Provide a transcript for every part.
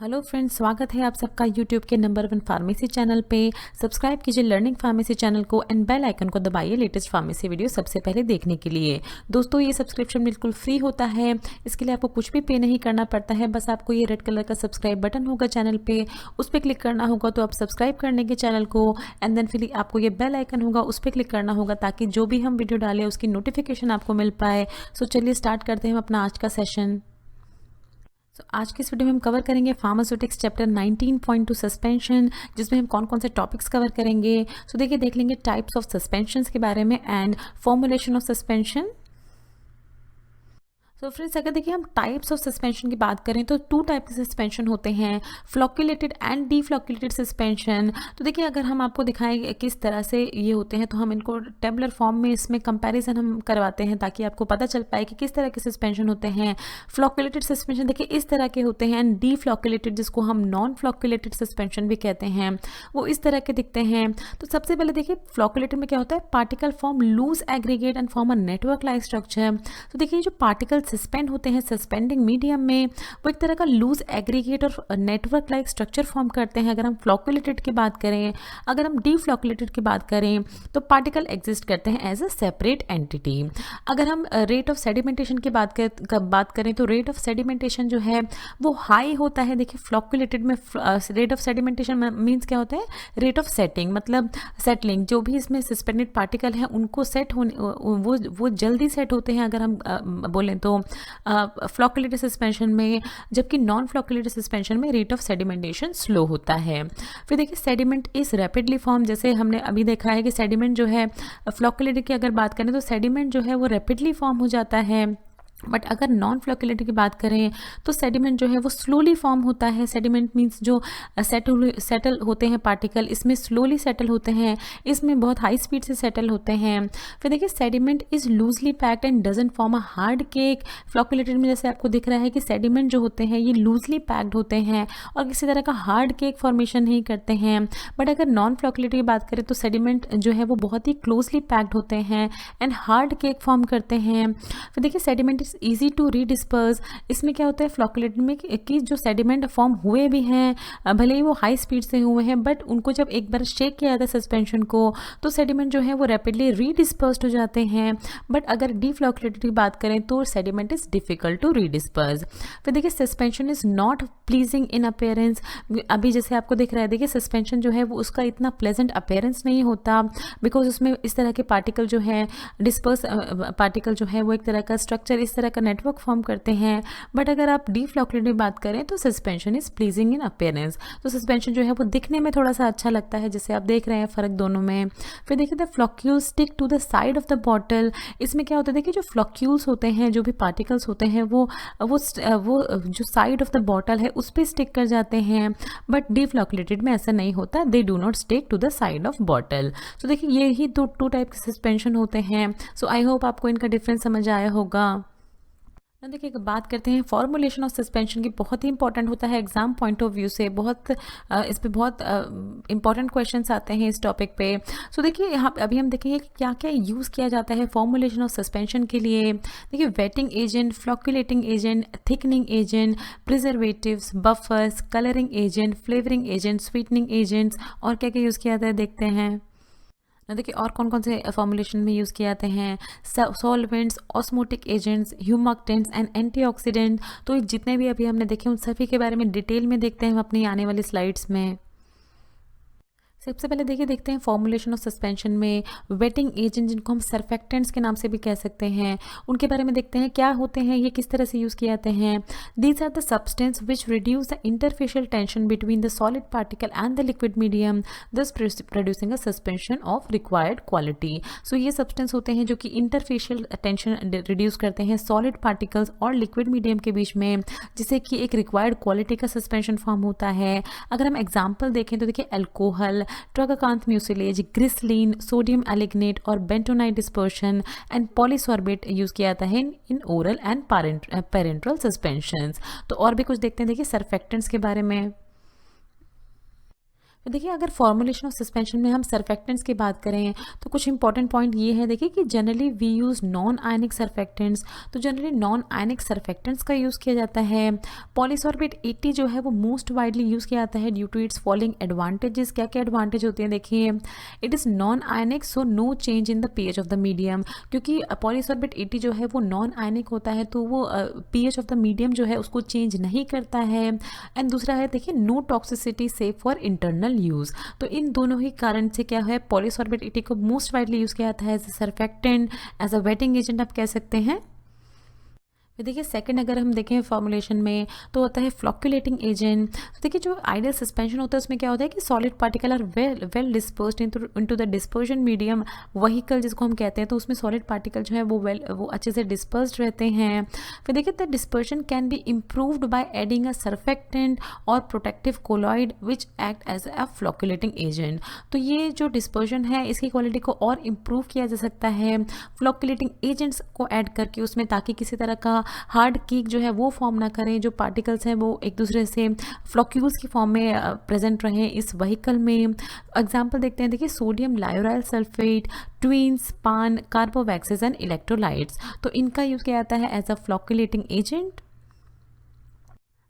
Hello friends, स्वागत है आप सबका यूट्यूब के नंबर 1 फार्मेसी चैनल पे। सब्सक्राइब कीजिए लर्निंग फार्मेसी चैनल को एंड बेल आइकन को दबाइए लेटेस्ट फार्मेसी वीडियो सबसे पहले देखने के लिए। दोस्तों, ये सब्सक्रिप्शन बिल्कुल फ्री होता है। इसके लिए आपको कुछ भी पे नहीं करना पड़ता है। बस आपको ये रेड कलर का सब्सक्राइब बटन होगा चैनल पे, उस पर क्लिक करना होगा तो आप सब्सक्राइब करने के चैनल को, एंड देन फिर आपको ये बेल आइकन होगा उस पर क्लिक करना होगा ताकि जो भी हम वीडियो डालें उसकी नोटिफिकेशन आपको मिल पाए। सो चलिए स्टार्ट करते हैं हम अपना आज का सेशन। आज की इस वीडियो में हम कवर करेंगे फार्मास्यूटिक्स चैप्टर 19.2 सस्पेंशन, जिसमें हम कौन कौन से टॉपिक्स कवर करेंगे। देखिए, देख लेंगे टाइप्स ऑफ सस्पेंशंस के बारे में and formulation of suspension. Friends, अगर देखिए हम टाइप्स ऑफ सस्पेंशन की बात करें तो 2 टाइप के सस्पेंशन होते हैं, फ्लॉक्यूलेटेड एंड डीफ्लॉक्यूलेटेड सस्पेंशन। तो देखिए, अगर हम आपको दिखाएं किस तरह से ये होते हैं तो हम इनको टेबुलर फॉर्म में इसमें कंपैरिजन हम करवाते हैं ताकि आपको पता चल पाए कि किस तरह के सस्पेंशन होते हैं। फ्लॉक्यूलेटेड सस्पेंशन देखिए इस तरह के होते हैं, एंड डीफ्लॉक्यूलेटेड, जिसको हम नॉन फ्लॉक्यूलेटेड सस्पेंशन भी कहते हैं, वो इस तरह के दिखते हैं। तो सबसे पहले देखिए, फ्लॉक्यूलेटेड में क्या होता है, particle form loose aggregate and form a network like structure. तो देखिए, जो पार्टिकल सस्पेंड होते हैं सस्पेंडिंग मीडियम में, वो एक तरह का लूज एग्रीगेट और नेटवर्क लाइक स्ट्रक्चर फॉर्म करते हैं। अगर हम फ्लॉक्यूलेटेड की बात करें, अगर हम डीफ्लॉक्यूलेटेड की बात करें तो पार्टिकल एग्जिस्ट करते हैं एज अ सेपरेट एंटिटी। अगर हम रेट ऑफ सेडिमेंटेशन की बात करें तो रेट ऑफ सेडिमेंटेशन जो है वो हाई होता है। देखिए, फ्लॉक्यूलेटेड में रेट ऑफ सेडिमेंटेशन मीन्स क्या होता है, रेट ऑफ सेटिंग, मतलब सेटलिंग। जो भी इसमें सस्पेंडेड पार्टिकल है उनको सेट होने वो जल्दी सेट होते हैं अगर हम बोलें तो फ्लॉक्यूलेटेड सस्पेंशन में, जबकि नॉन फ्लॉक्यूलेटेड सस्पेंशन में रेट ऑफ सेडिमेंटेशन स्लो होता है। फिर देखिए, सेडिमेंट इज रैपिडली फॉर्म, जैसे हमने अभी देखा है कि सेडिमेंट जो है फ्लॉक्यूलेटेड की अगर बात करें तो सेडिमेंट जो है वो रैपिडली फॉर्म हो जाता है, बट अगर नॉन फ्लॉक्यूलेटेड की बात करें तो सेडिमेंट जो है वो स्लोली फॉर्म होता है। सेडिमेंट मीन्स जो सेटल होते हैं पार्टिकल, इसमें स्लोली सेटल होते हैं, इसमें बहुत हाई स्पीड से सेटल होते हैं। फिर देखिए, sediment is loosely packed and doesn't form a hard cake. Flocculated में जैसे आपको दिख रहा है कि सेडिमेंट जो होते हैं ये लूजली पैक्ड होते हैं और किसी तरह का हार्ड केक फॉर्मेशन नहीं करते हैं। बट अगर नॉन फ्लॉक्यूलेटेड की बात करें तो सेडिमेंट जो है वो बहुत ही क्लोजली पैक्ड होते हैं एंड हार्ड केक फॉर्म करते हैं। फिर देखिए, सेडिमेंट इजी टू रीडिस्पर्स। इसमें क्या होता है फ्लॉक्यूलेटेड में कि जो सेडिमेंट फॉर्म हुए भी हैं, भले ही वो हाई स्पीड से हुए हैं, बट उनको जब एक बार शेक किया जाता है सस्पेंशन को तो सेडिमेंट जो है वो रैपिडली रीडिस्पर्स्ड हो जाते हैं। बट अगर डीफ्लॉक्यूलेटेड की बात करें तो सेडिमेंट इज डिफिकल्ट टू रीडिस्पर्स। फिर देखिए, suspension is not pleasing in appearance. अभी जैसे आपको दिख रहा है, देखिए सस्पेंशन जो है वो उसका इतना प्लेजेंट अपीयरेंस नहीं होता, बिकॉज उसमें इस तरह के पार्टिकल जो है डिस्पर्स पार्टिकल जो है वो एक तरह का स्ट्रक्चर, इस तरह का नेटवर्क फॉर्म करते हैं। बट अगर आप डीफ्लॉक्यूलेटेड की बात करें तो suspension is pleasing in appearance. तो सस्पेंशन जो है वो दिखने में थोड़ा सा अच्छा लगता है, जैसे आप देख रहे हैं फर्क दोनों में। फिर देखिए, the floccules stick to the side of the bottle. इसमें क्या होता है, देखिए जो फ्लॉक्यूल्स होते हैं, जो भी पार्टिकल्स होते हैं वो जो साइड ऑफ द बॉटल है उस पर स्टिक कर जाते हैं। बट डीफ्लॉक्यूलेटेड में ऐसा नहीं होता, they do not stick to the side of bottle. तो देखिए, ये ही टू टाइप के सस्पेंशन होते हैं। सो आई होप आपको इनका डिफरेंस समझ आया होगा। देखिए, बात करते हैं फॉर्मुलेशन ऑफ सस्पेंशन की। बहुत ही इंपॉर्टेंट होता है एग्जाम पॉइंट ऑफ व्यू से, इस पे बहुत इंपॉर्टेंट क्वेश्चंस आते हैं इस टॉपिक पे। देखिए, यहाँ अभी हम देखेंगे कि क्या क्या यूज़ किया जाता है फॉर्मुलेशन ऑफ सस्पेंशन के लिए। देखिए, wetting agent, flocculating agent, thickening agent, preservatives, buffers, colouring agent, flavouring agent, sweetening agents, और क्या क्या यूज़ किया जाता है देखते हैं। देखिए, और कौन कौन से फॉर्मुलेशन में यूज़ किए जाते हैं, solvents, osmotic agents, humectants and antioxidant. तो जितने भी अभी हमने देखे उन सभी के बारे में डिटेल में देखते हैं हम अपनी आने वाली स्लाइड्स में। सबसे पहले देखते हैं फॉर्मुलेशन ऑफ सस्पेंशन में वेटिंग एजेंट, जिनको हम सर्फेक्टेंट्स के नाम से भी कह सकते हैं, उनके बारे में देखते हैं क्या होते हैं, ये किस तरह से यूज़ किए जाते हैं। These are the substance which reduce the interfacial tension between the solid particle and the liquid medium, thus producing a suspension of required quality. ये सब्सटेंस होते हैं जो कि इंटरफेशियल टेंशन रिड्यूस करते हैं सॉलिड पार्टिकल्स और लिक्विड मीडियम के बीच में, जिससे कि एक रिक्वायर्ड क्वालिटी का सस्पेंशन फॉर्म होता है। अगर हम एग्जाम्पल देखें तो देखिए, alcohol, tragacanth mucilage, glycerin, sodium alginate और bentonite dispersion and polysorbate use किया जाता है in oral and parenteral suspensions. तो और भी कुछ देखते हैं, देखिए सर्फेक्टेंट्स के बारे में। देखिए अगर फॉर्मुलेशन ऑफ सस्पेंशन में हम सर्फेक्टेंट्स की बात करें तो कुछ इंपॉर्टेंट पॉइंट ये है, देखिए कि generally we use non ionic surfactants. तो जनरली नॉन आयनिक सर्फेक्टेंट्स का यूज़ किया जाता है। पॉलीसॉर्बेट 80 जो है वो मोस्ट वाइडली यूज़ किया जाता है due to its following advantages. क्या क्या एडवांटेज होते हैं देखिए, it is non ionic so no change in the pH of the medium. क्योंकि पॉलीसॉर्बेट 80 जो है वो नॉन आयनिक होता है तो वो पीएच ऑफ द मीडियम जो है उसको चेंज नहीं करता है। एंड दूसरा है देखिए no toxicity safe for internal use. तो इन दोनों ही कारण से क्या है, पॉलीसॉर्बेट 80 को मोस्ट वाइडली यूज़ किया जाता है as a surfactant, as a wetting agent आप कह सकते हैं। फिर देखिए सेकंड अगर हम देखें फॉर्मुलेशन में तो होता है फ्लॉक्यूलेटिंग एजेंट। तो देखिए जो आइडियल सस्पेंशन होता है उसमें क्या होता है कि solid particle are well dispersed into the dispersion medium vehicle जिसको हम कहते हैं। तो उसमें सॉलिड पार्टिकल जो है वो अच्छे से डिस्पर्स्ड रहते हैं। फिर देखिए the dispersion can be improved by adding a surfactant और protective colloid which act as a flocculating agent. तो ये जो डिस्पर्शन है इसकी क्वालिटी को और इम्प्रूव किया जा सकता है फ्लॉक्यूलेटिंग एजेंट्स को ऐड करके उसमें, ताकि किसी तरह का हार्ड केक जो है वो फॉर्म ना करें, जो पार्टिकल्स हैं वो एक दूसरे से फ्लॉक्यूल्स की फॉर्म में प्रेजेंट रहें इस व्हीकल में। एग्जांपल देखते हैं, देखिए सोडियम लायोराइल सल्फेट, ट्विन्स, पान, कार्बोवैक्सेस एंड इलेक्ट्रोलाइट्स। तो इनका यूज़ किया जाता है एज अ फ्लॉक्यूलेटिंग एजेंट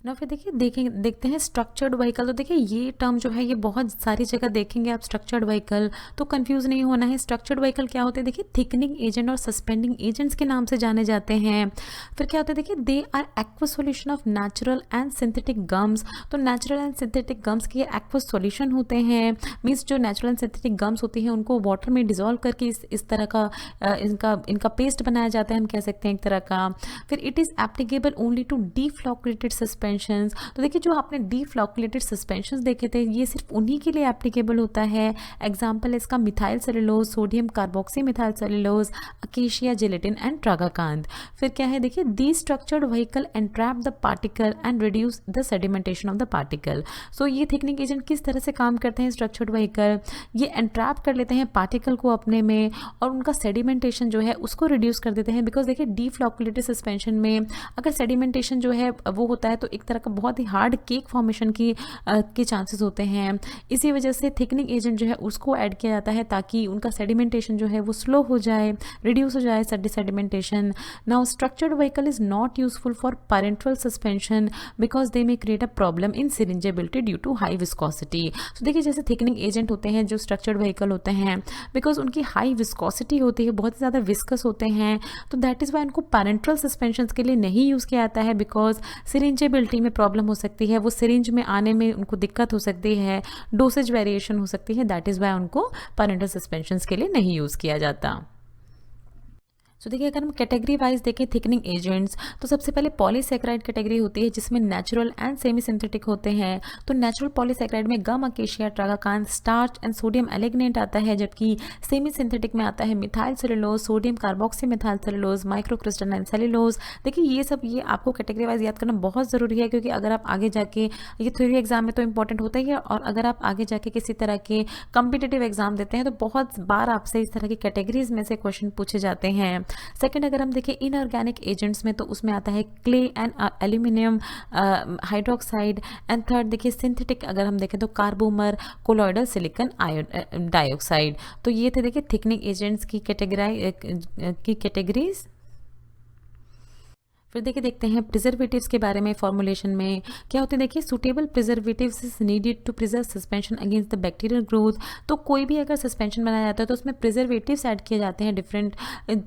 ना। फिर देखते हैं स्ट्रक्चर्ड व्हीकल। तो देखिए ये टर्म जो है ये बहुत सारी जगह देखेंगे आप, स्ट्रक्चर्ड व्हीकल, तो कंफ्यूज नहीं होना है। स्ट्रक्चर्ड व्हीकल क्या होते हैं, देखिए थिकनिंग एजेंट और सस्पेंडिंग एजेंट्स के नाम से जाने जाते हैं। फिर क्या होता है, देखिए they are aqueous solution of natural and synthetic gums. तो नेचुरल एंड सिंथेटिक गम्स के एक्वस सॉल्यूशन होते हैं, मीन्स जो नेचुरल एंड सिंथेटिक गम्स होती हैं उनको वाटर में डिजोल्व करके इस तरह का इनका पेस्ट बनाया जाता है, हम कह सकते हैं एक तरह का। फिर it is applicable only to deflocculated suspension. तो देखिए जो आपने डीफ्लॉक्यूलेटेड सस्पेंशंस देखे थे ये सिर्फ उन्हीं के लिए एप्लीकेबल होता है। एग्जांपल इसका methyl cellulose, sodium carboxy methyl cellulose, acacia gelatin and tragacanth. फिर क्या है, देखिए the structured vehicle entrap the particle and reduce the sedimentation of the particle. So ये थिकनिंग एजेंट किस तरह से काम करते हैं स्ट्रक्चर्ड व्हीकल, ये एंट्रैप कर लेते हैं पार्टिकल को अपने में और उनका सेडिमेंटेशन जो है उसको रिड्यूस कर देते हैं। बिकॉज देखिए डीफ्लॉक्यूलेटेड सस्पेंशन में अगर सेडिमेंटेशन जो है वो होता है तो एक तरह का बहुत ही हार्ड केक फॉर्मेशन के चांसेस होते हैं। इसी वजह से थिकनिंग एजेंट जो है उसको ऐड किया जाता है ताकि उनका सेडिमेंटेशन जो है वो स्लो हो जाए, रिड्यूस हो जाए sedimentation. Now structured vehicle is not useful for parental suspension because they may create a problem in syringeability due to high viscosity. तो देखिए जैसे थिकनिंग एजेंट होते हैं जो स्ट्रक्चर्ड व्हीकल होते हैं, बिकॉज उनकी हाई विस्कोसिटी होती है, बहुत ज़्यादा विस्कस होते हैं, तो दैट इज़ वाई उनको पैरेंटल सस्पेंशन के लिए नहीं यूज़ किया जाता है। बिकॉज सिरिंजेबिलिटी में प्रॉब्लम हो सकती है, वो सिरिंज में आने में उनको दिक्कत हो सकती है, डोसेज वेरिएशन हो सकती है, दैट इज़ वाई उनको पैरेंटल सस्पेंशन के लिए नहीं यूज़ किया जाता। तो देखिए अगर हम कैटेगरी वाइज देखें थिकनिंग एजेंट्स, तो सबसे पहले पॉलीसैकेराइड कैटेगरी होती है जिसमें नेचुरल एंड सेमी सिंथेटिक होते हैं। तो नेचुरल पॉलीसैकेराइड में गम, अकेशिया, ट्रागाकांत, स्टार्च एंड सोडियम एलिग्नेट आता है, जबकि सेमी सिंथेटिक में आता है methyl cellulose, sodium carboxy methyl cellulose, microcrystalline cellulose. देखिए ये आपको कैटेगरी वाइज याद करना बहुत ज़रूरी है, क्योंकि अगर आप आगे जाके ये थ्योरी एग्जाम में तो इंपॉर्टेंट होता ही है, और अगर आप आगे जाके किसी तरह के कॉम्पिटिटिव एग्जाम देते हैं तो बहुत बार आपसे इस तरह की कैटेगरीज में से क्वेश्चन पूछे जाते हैं। सेकंड अगर हम देखें इनऑर्गेनिक एजेंट्स में, तो उसमें आता है clay and aluminium hydroxide. And third देखिए सिंथेटिक अगर हम देखें तो कार्बोमर, कोलॉइडल सिलिकॉन डाइऑक्साइड। तो ये थे देखिए थिकनिंग एजेंट्स की कैटेगरीज। फिर देखते हैं प्रिजर्वेटिव्स के बारे में। फॉर्मुलेशन में क्या होते हैं, देखिए suitable preservatives is needed to preserve suspension against the bacterial growth. तो कोई भी अगर सस्पेंशन बनाया जाता है तो उसमें प्रिजर्वेटिव्स ऐड किए जाते हैं डिफरेंट,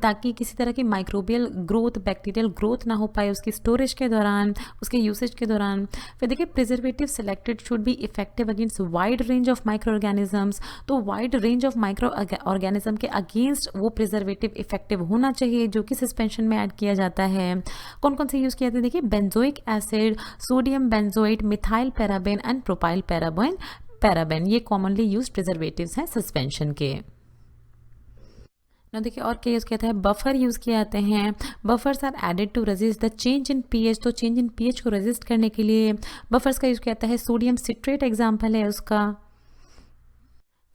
ताकि किसी तरह की माइक्रोबियल ग्रोथ, बैक्टीरियल ग्रोथ ना हो पाए उसकी स्टोरेज के दौरान, उसके यूसेज के दौरान। फिर देखिए preservative selected should be effective against wide range of micro organisms. तो wide range of micro organism के अगेंस्ट वो प्रिजर्वेटिव इफेक्टिव होना चाहिए जो कि सस्पेंशन में ऐड किया जाता है। कौन कौन से यूज़ किए जाते हैं, देखिए benzoic acid, sodium benzoate, methyl paraben and propyl paraben ये कॉमनली यूज्ड प्रिजर्वेटिव्स हैं सस्पेंशन के। ना देखिए और क्या यूज़ किया जाता है, बफर यूज़ किए जाते हैं। Buffers are added to resist the change in pH. तो चेंज इन पीएच को रेजिस्ट करने के लिए बफर्स का यूज़ किया जाता है। सोडियम सिट्रेट एग्जाम्पल है उसका।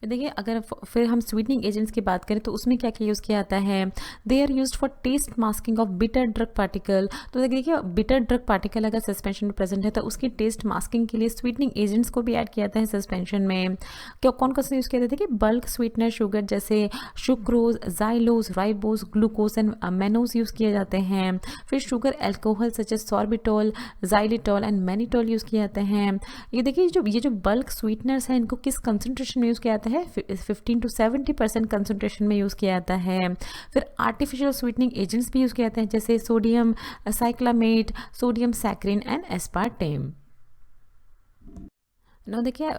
फिर देखिए अगर फिर हम स्वीटनिंग एजेंट्स की बात करें तो उसमें क्या क्या यूज़ किया जाता है, they are used for taste masking of bitter drug particle. तो देखिए बिटर ड्रग पार्टिकल अगर सस्पेंशन में प्रेजेंट है तो उसकी टेस्ट मास्किंग के लिए स्वीटनिंग एजेंट्स को भी ऐड किया जाता है सस्पेंशन में। क्या कौन कौन से यूज़ किया जाता है कि बल्क स्वीटनर शुगर जैसे sucrose, xylose, ribose, glucose and mannose use किए जाते हैं। फिर sugar alcohol such as sorbitol, xylitol and mannitol use किए जाते हैं। ये देखिए ये जो बल्क स्वीटनर्स हैं इनको किस कंसंट्रेशन में यूज़ किया जाता है, 15 to 70% कंसंट्रेशन में यूज़ किया जाता है। फिर आर्टिफिशियल स्वीटनिंग एजेंट्स भी यूज़ किए जाते हैं जैसे sodium cyclamate, sodium saccharine and aspartame. ना देखिए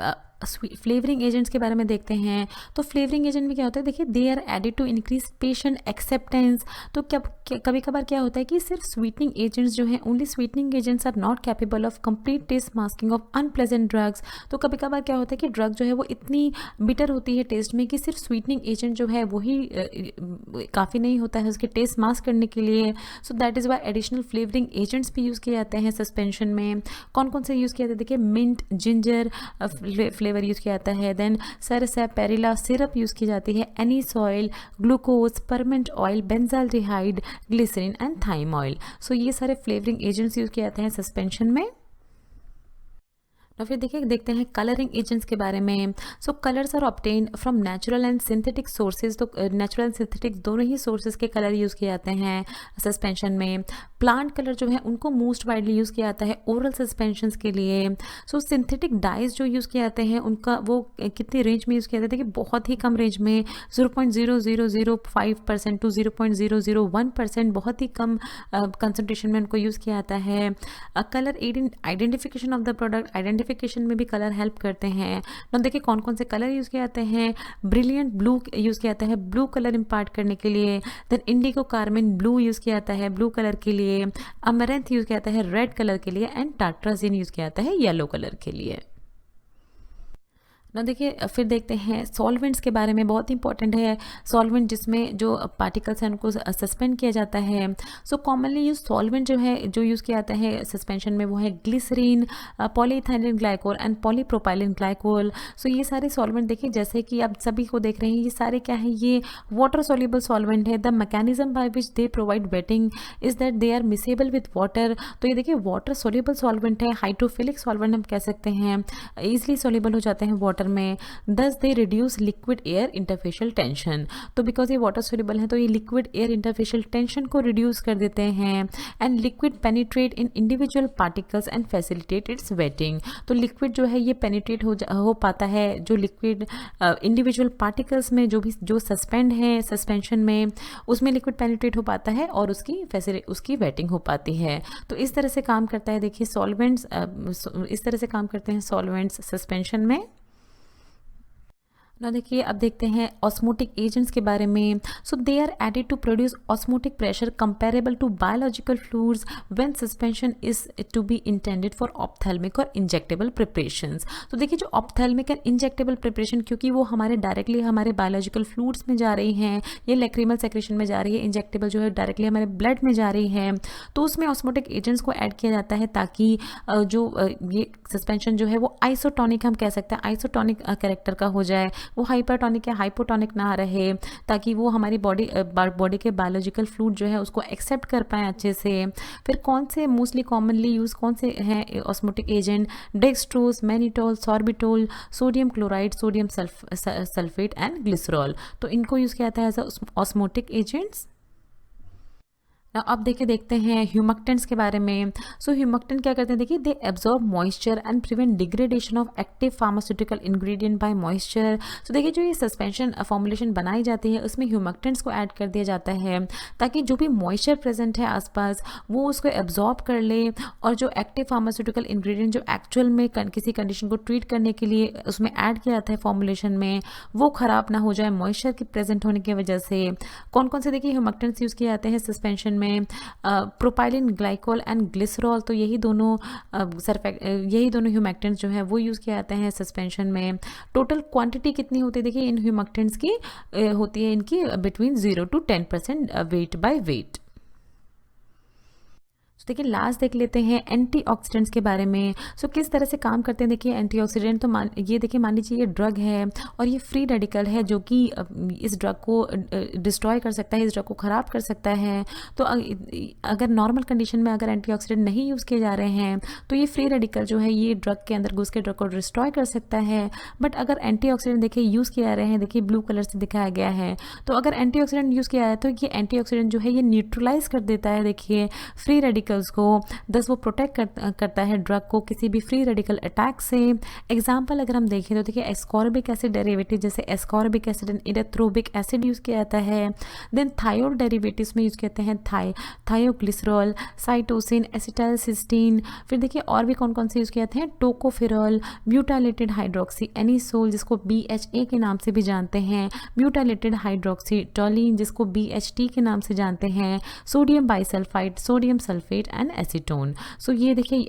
फ्लेवरिंग एजेंट्स के बारे में देखते हैं। तो फ्लेवरिंग एजेंट में क्या होता है, देखिए they are added to increase patient acceptance. तो कभी कभार क्या होता है कि सिर्फ स्वीटनिंग एजेंट्स जो हैं, only sweetening agents are not capable of complete taste masking of unpleasant drugs. तो कभी कभार क्या होता है कि ड्रग जो है वो इतनी बिटर होती है टेस्ट में कि सिर्फ स्वीटनिंग एजेंट जो है वही काफ़ी नहीं होता है उसके टेस्ट मास्क करने के लिए। So that is why additional flavouring agents भी यूज़ किए जाते हैं सस्पेंशन में। कौन कौन से यूज़ किया जाता है, देखिए मिंट, जिंजर फ्लेवर यूज़ किया जाता है। देन सरसैपेरिला सिरप यूज़ की जाती है, anise oil, glucose, peppermint oil, benzaldehyde, glycerine and thyme oil. So ये सारे फ्लेवरिंग एजेंट्स यूज़ किए जाते हैं सस्पेंशन में। और फिर देखिए देखते हैं कलरिंग एजेंट्स के बारे में। So colours are obtain from natural and synthetic sources. तो नेचुरल एंड सिंथेटिक दोनों ही सोर्सेज के कलर यूज़ किए जाते हैं सस्पेंशन में। प्लांट कलर जो है उनको मोस्ट वाइडली यूज़ किया जाता है ओरल सस्पेंशंस के लिए। सो सिंथेटिक डाइज जो यूज़ किए जाते हैं उनका वो कितनी रेंज में यूज़ किया जाता है कि बहुत ही कम रेंज में 0.0005% टू 0.001%, बहुत ही कम कंसनट्रेशन में उनको यूज़ किया जाता है। Colour identification of the product, identification में भी कलर हेल्प करते हैं। तो देखिए कौन कौन से कलर यूज़ किए जाते हैं, ब्रिलियंट ब्लू यूज़ किया जाता है ब्लू कलर इम्पार्ट करने के लिए। Then indigo carmine blue use किया जाता है ब्लू कलर के लिए। अमरैंथ यूज़ किया जाता है रेड कलर के लिए एंड टाट्राजिन यूज़ किया जाता है येलो कलर के लिए। ना देखिए फिर देखते हैं सॉल्वेंट्स के बारे में, बहुत इंपॉर्टेंट है सॉल्वेंट जिसमें जो पार्टिकल्स हैं उनको सस्पेंड किया जाता है। सो कॉमनली यूज सॉल्वेंट जो है जो यूज़ किया जाता है सस्पेंशन में वो है glycerine, polyethylene glycol and polypropylene glycol. So ये सारे सॉल्वेंट देखिए जैसे कि आप सभी को देख रहे हैं ये सारे क्या है, ये वाटर सोल्यूबल सॉल्वेंट है। The mechanism by which they provide wetting is that they are miscible with water. तो ये देखिए वाटर सोल्यूबल सॉल्वेंट है, हाइड्रोफिलिक सॉल्वेंट हम कह सकते हैं, ईजिली सोल्यूबल हो जाते हैं वाटर में। दस they reduce liquid air interfacial tension. तो बिकॉज ये वाटर सोल्यूबल है तो ये लिक्विड एयर इंटरफेशियल टेंशन को रिड्यूस कर देते हैं। And liquid penetrate in individual particles and facilitate it's waiting. तो लिक्विड जो है ये पेनिट्रेट हो पाता है, जो लिक्विड इंडिविजुअल पार्टिकल्स में जो सस्पेंड है सस्पेंशन में उसमें लिक्विड पेनिट्रेट हो पाता है और उसकी वेटिंग हो पाती है। तो इस तरह से काम करता है देखिए सॉल्वेंट्स, इस तरह से काम करते हैं सॉल्वेंट्स सस्पेंशन में। ना देखिए अब देखते हैं ऑस्मोटिक एजेंट्स के बारे में। So they are added to produce osmotic pressure comparable to biological fluids when suspension is to be intended for ophthalmic और इंजेक्टेबल प्रिपरेशंस। तो देखिए जो ऑप्थेल्मिक एंड इंजेक्टेबल प्रिपरेशन क्योंकि वो हमारे डायरेक्टली हमारे बायोलॉजिकल फ्लूइड्स में जा रही हैं, ये लैक्रिमल सेक्रेशन में जा रही है, इंजेक्टेबल जो है डायरेक्टली हमारे ब्लड में जा रही है, तो उसमें ऑस्मोटिक एजेंट्स को ऐड किया जाता है ताकि जो ये सस्पेंशन जो है वो आइसोटोनिक हम कह सकते हैं, आइसोटोनिक कैरेक्टर का हो जाए, वो हाइपरटोनिक या हाइपोटोनिक ना रहे, ताकि वो हमारी बॉडी के बायोलॉजिकल फ्लूइड जो है उसको एक्सेप्ट कर पाए अच्छे से। फिर कौन से मोस्टली कॉमनली यूज कौन से हैं osmotic agent, dextrose, mannitol, sorbitol, sodium chloride, sodium sulphate and glycerol. तो इनको यूज़ किया जाता है एज ऑस्मोटिक एजेंट्स। अब देखते हैं ह्यूमक्टेंट्स के बारे में। सो ह्यूमक्टेंट क्या करते हैं, देखिए they absorb moisture and prevent degradation of active pharmaceutical ingredient by moisture. So देखिए जो ये सस्पेंशन फॉर्मुलेशन बनाई जाती है उसमें ह्यूमक्टेंट्स को ऐड कर दिया जाता है ताकि जो भी मॉइस्चर प्रेजेंट है आसपास वो उसको एब्जॉर्ब कर ले और जो एक्टिव फार्मास्यूटिकल इंग्रेडिएंट जो एक्चुअल में किसी कंडीशन को ट्रीट करने के लिए उसमें ऐड किया जाता है फॉर्मुलेशन में वो ख़राब ना हो जाए मॉइस्चर के प्रेजेंट होने की वजह से। कौन कौन से देखिए ह्यूमक्टेंट्स यूज़ किए जाते हैं सस्पेंशन में, प्रोपाइलिन ग्लाइकोल एंड ग्लिसरॉल। तो यही दोनों ह्यूमक्टेंट्स जो है वो यूज़ किए जाते हैं सस्पेंशन में। टोटल क्वांटिटी कितनी होती है, देखिए इन ह्यूमक्टेंट्स की होती है इनकी between 0 to 10% weight by weight. देखिए लास्ट देख लेते हैं एंटीऑक्सीडेंट्स के बारे में। किस तरह से काम करते हैं देखिए एंटीऑक्सीडेंट। तो मान लीजिए ये ड्रग है और ये फ्री रेडिकल है जो कि इस ड्रग को डिस्ट्रॉय कर सकता है, इस ड्रग को ख़राब कर सकता है। तो अगर नॉर्मल कंडीशन में अगर एंटीऑक्सीडेंट नहीं यूज़ किए जा रहे हैं तो ये फ्री रेडिकल जो है ये ड्रग के अंदर घुस के ड्रग को डिस्ट्रॉय कर सकता है। बट अगर एंटीऑक्सीडेंट देखिए यूज़ किए जा रहे हैं, देखिए ब्लू कलर से दिखाया गया है, तो अगर एंटीऑक्सीडेंट यूज़ किया जाए तो ये एंटीऑक्सीडेंट जो है ये न्यूट्रलाइज कर देता है देखिए फ्री रेडिकल्स को। दस वो प्रोटेक्ट करता है ड्रग को किसी भी फ्री रेडिकल अटैक से। एग्जाम्पल अगर हम देखें तो देखिए एस्कॉर्बिक एसिड डेरिवेटिव जैसे ascorbic acid and erythorbic acid use किया जाता है। देन थायोड डेरिवेटिव्स में यूज़ करते हैं थायोग्लिसरॉल, साइटोसिन, एसिटाइलसिस्टीन। फिर देखिए और भी कौन कौन से यूज़ किए जाते हैं, टोकोफेरॉल, ब्यूटाइलेटेड हाइड्रोक्सी एनिसोल जिसको BHA के नाम से भी जानते हैं, ब्यूटाइलेटेड हाइड्रोक्सी टोलिन जिसको BHT के नाम से जानते हैं, sodium bisulphide, sodium sulphate and acetone. ये देखिए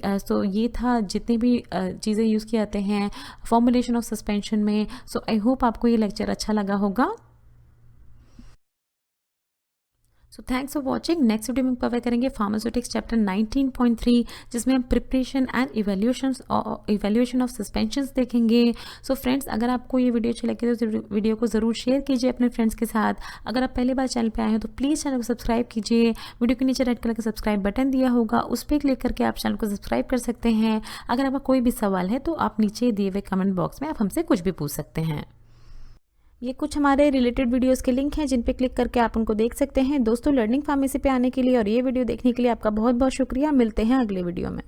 ये था जितने भी चीज़ें यूज़ किए जाते हैं फॉर्मुलेशन ऑफ सस्पेंशन में। आई होप आपको ये लेक्चर अच्छा लगा होगा। Thanks for watching. Next video में कवर करेंगे फार्मास्यूटिक्स चैप्टर 19.3 जिसमें हम preparation and evaluation of suspensions देखेंगे। फ्रेंड्स अगर आपको ये वीडियो अच्छी लगे तो वीडियो को ज़रूर शेयर कीजिए अपने फ्रेंड्स के साथ। अगर आप पहली बार चैनल पे आए हो तो प्लीज़ चैनल को सब्सक्राइब कीजिए। वीडियो के नीचे रेड कलर का सब्सक्राइब बटन दिया होगा, उस पर क्लिक करके आप चैनल को सब्सक्राइब कर सकते हैं। अगर आपका कोई भी सवाल है तो आप नीचे दिए हुए कमेंट बॉक्स में आप हमसे कुछ भी पूछ सकते हैं। ये कुछ हमारे रिलेटेड वीडियोस के लिंक हैं जिन पे क्लिक करके आप उनको देख सकते हैं। दोस्तों लर्निंग फार्मेसी पे आने के लिए और ये वीडियो देखने के लिए आपका बहुत बहुत शुक्रिया। मिलते हैं अगले वीडियो में।